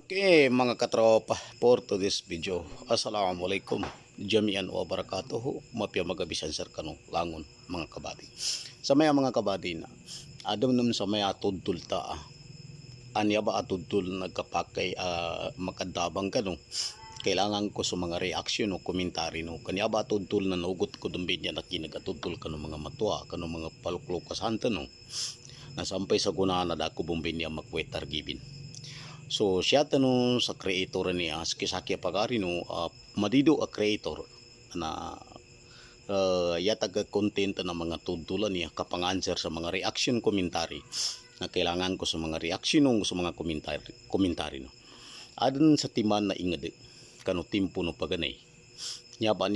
Okay mga katropa, for today's video, assalamualaikum jami'an wa barakatuhu, mapya magabisan sir kanong langon mga kabady. Sa maya mga kabady na, adam naman sa maya tudtul ta, anya ba atudtul nagkapakay makadabang kanong, kailangan ko sa mga reaksyon o komentary no, kanya ba tudtul na nugot ko dumbin niya na kinagatudtul kanong mga matwa, kanong mga paluklok kasantan no, nasampay sa gunahan na dako bumbin niya makwetar gibin. So siya tanong sa creator niya Sakya Pagari no, madido a creator na yatag content na mga tudulan niya kapang answer sa mga reaction commentary na kailangan ko sa mga reaction ng sa mga komentary no. Adun sa timan na ingad kano timpo no paganay. Niya ba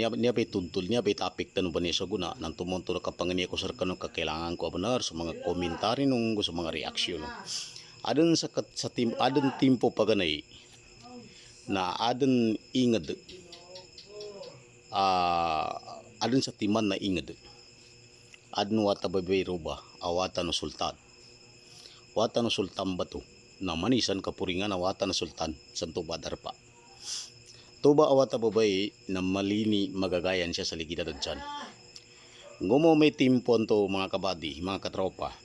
tudul niya ba topic tanong ba niya sa guna nang tumonto na kapang niya ko sir kano kakailangan ko abanar sa mga komentary nung sa mga reaction no. Adun sa tim adun timpo paganay na adun ingad adun sa timan na ingad adun wata babay roba awata no sultan wata no sultan bato na manisan kapuringan awata no sultan santo badar pa tuba awata babay na malini magagayan siya sa ligidan dyan ngumo may timpo to mga kabady mga katropa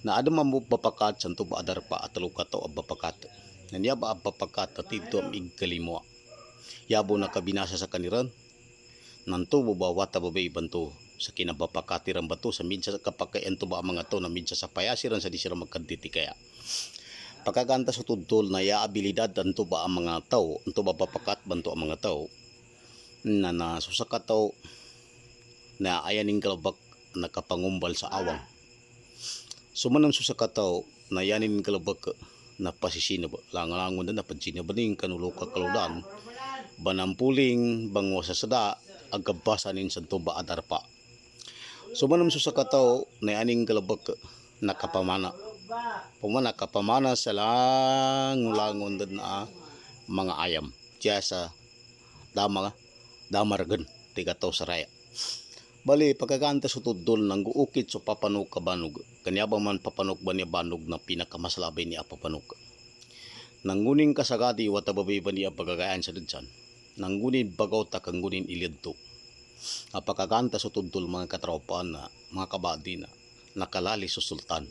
na adam mo bapakat santo ba adar pa at lukato abapakat nanya ba abapakat tatito am igkalimo yabo na kabinasa sa kaniran nanto ba wata babay banto sa kinabapakatiran bato sa midsa kapakayan to ba mga to na midsa sa payasiran sa di sila magkaditi kaya pagkaganta sa tudtol na ya abilidad anto ba ang mga tao anto ba bapakat banto ang mga tao na nasusakataw na ayaning kalabak nakapangumbal sa awang. Sumanang susakataw na yanin kalabak na pasisinab langalangon na napansinabning kanuluka kalulan banampuling bango sa sada agabasanin santo ba adar pa. Sumanang susakataw na yanin kalabak nakapamana kapamana sa langon na mga ayam diya sa damargan tigato sa raya. Bali pagkakanta sa tudol nang guukit sa papanok kabanog kanya ba man papanok ba niya banog na pinakamasalabay niya papanok nanguning kasagadi wata babay ba niya pagkagayaan sa dudsan nangunin bagaw ta kangunin ilidto pagkakanta sa tudol mga katropa na mga kabadi na nakalali sa sultan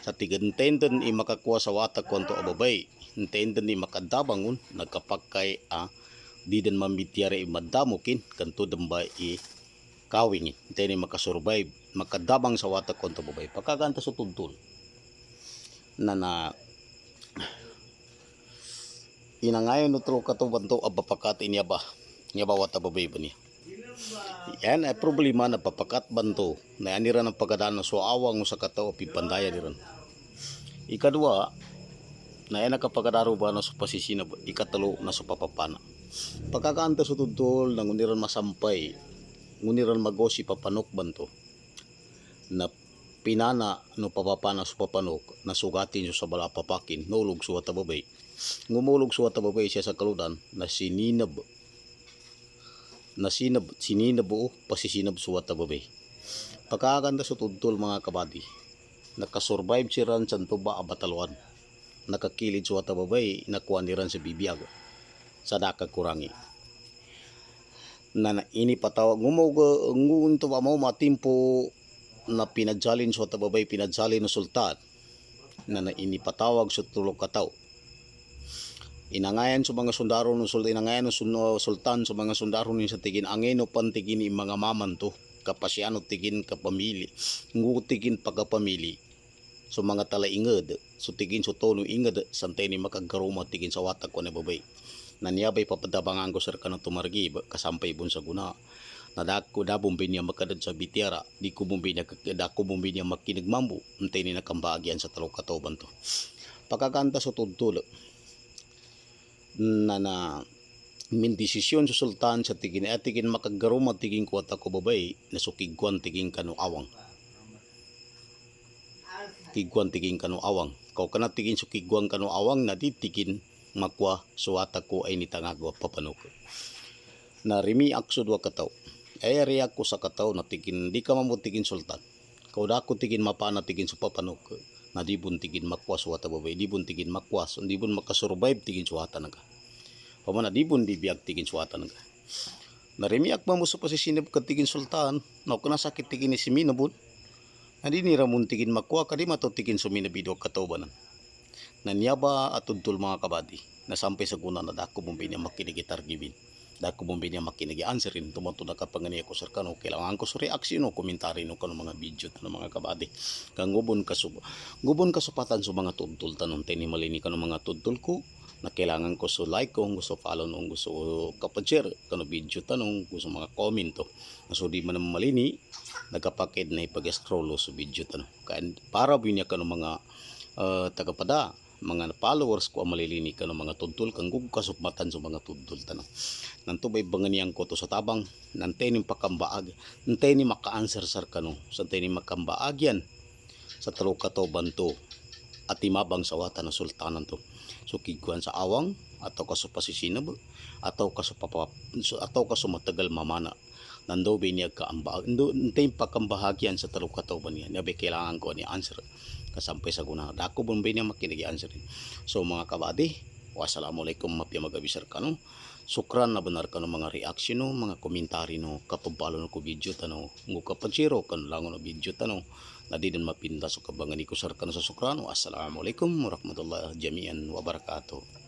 sa tigantenden i makakuha sa wata kwanto ababay intenden ni makadabangon nagkapagkay di din mamityari madamukin kanto damba kawing hindi makasurvive makadabang sa watak konto babay pagkaganta sa tudtol na inangayon no tro kato banto abapakat niya ba wata babay ba niya yan ay problema na papakat banto na yanira ng pagkadaan so awang sa kato pipandaya niran ikadua na yan nakapagkadaro ba na sa pasisinab ikatalo na sa papapana pagkaganta sa tudtol nang uniran masampay nguniran magosi papanok banto na pinana no papapana sa papanok na sugatin sa bala papakin nulog suwata babay ngumulog suwata babay siya sa kaludan na sinинab o pasisinab suwata babay pagkakanda sa tudtol mga kabady nakasurvive si ran santo ba abataluan nakakilid suwata babay nakuha ni ran sa bibiyag sa nakagkurangi na ini patawag ngunto ba mo matimpo na pinadjalin sa tababay pinadjalin no sultan na ini patawag sa tulog kataw inangayan sa mga sundaro no sultan inangayan no sultan sa mga sundaro ni sa tigin angeno pantigin i mga maman to kapasiano tigin kapamili ngutigin pagkapamili so mga talainged so tigin so tono inged santay ni makagaruma tigin sa watak ko na babay naniyabay papadabangan ko sir kanang tumargi kasampay bun sa guna nadako dabumbin niya makadad sa bitiara di ko bumbin niya makinigmambu untay ni nakambagyan sa talo katoban to pagkakanta sa tudtol na min desisyon sa sultan sa tigin makagaruma tigin ko ko babay na sukigwan tigin kanu awang kau kana tigin sukigwan kanu awang na di tigin makwa suwata ko ay nitangagwa papanok na rimi akso dua kataw ay riyak ko sa kataw na tigin di ka mamutigin sultan kau dako tigin mapana tigin sa papanok na di buntigin makwas wata babay di buntigin makwas di bun makasurvive tigin suwata naga pamana di bun bibiyag tigin suwata naga naremiak pa mo sa pasisinib katigin sultan na kuna sakit tigin ni siminabun adi ni ramon tigin makwa kadi matutigin suminabido katobanan nanyaba at tudtul mga kabady na sampay sa guna na dako bumbay niya makinigitar gibin dako bumbay niya makinigi answerin tumato na kapangani ako sir kano kailangan ko sa reaksyon o komentary no kano mga video no mga kabady kang gubon kasupatan sa mga tudtul tanon tini malini kano mga tudtul ko na kailangan ko so like kung gusto follow nung gusto kapag-share kano video tanong gusto mga comment to na so di man malini nagapakid na ipag-scroll sa video tanong para binya kano mga tagapada mga followers ko ang malilini ka ng mga tudtul kang kasupmatan sa mga tudtul tanong nanto bay banganian ko to sa tabang nantay ni pakambaag nantay ni maka-answer sar kano santay ni makambaag yan sa talo kato banto at timabang sa wata ng sultanan to so kiguan sa awang ataw kaso pasisinab ataw kaso matagal mamana nando bay niya kaambaag nantay pakambahagyan sa talo kato ban yan yabe kailangan ko ni answer kasampay sa guna dako bombay niya makinigi answer so mga kabady wassalamualaikum mapya magabisar kano sukran na benar kano mga reaction no mga komentary no kapabalo no ko video tano ngo kapachiro kan lango no video tano na di din mapinda so kabangan ko sar kano sa sukran wassalamualaikum warahmatullahi jami'an wabarakatuh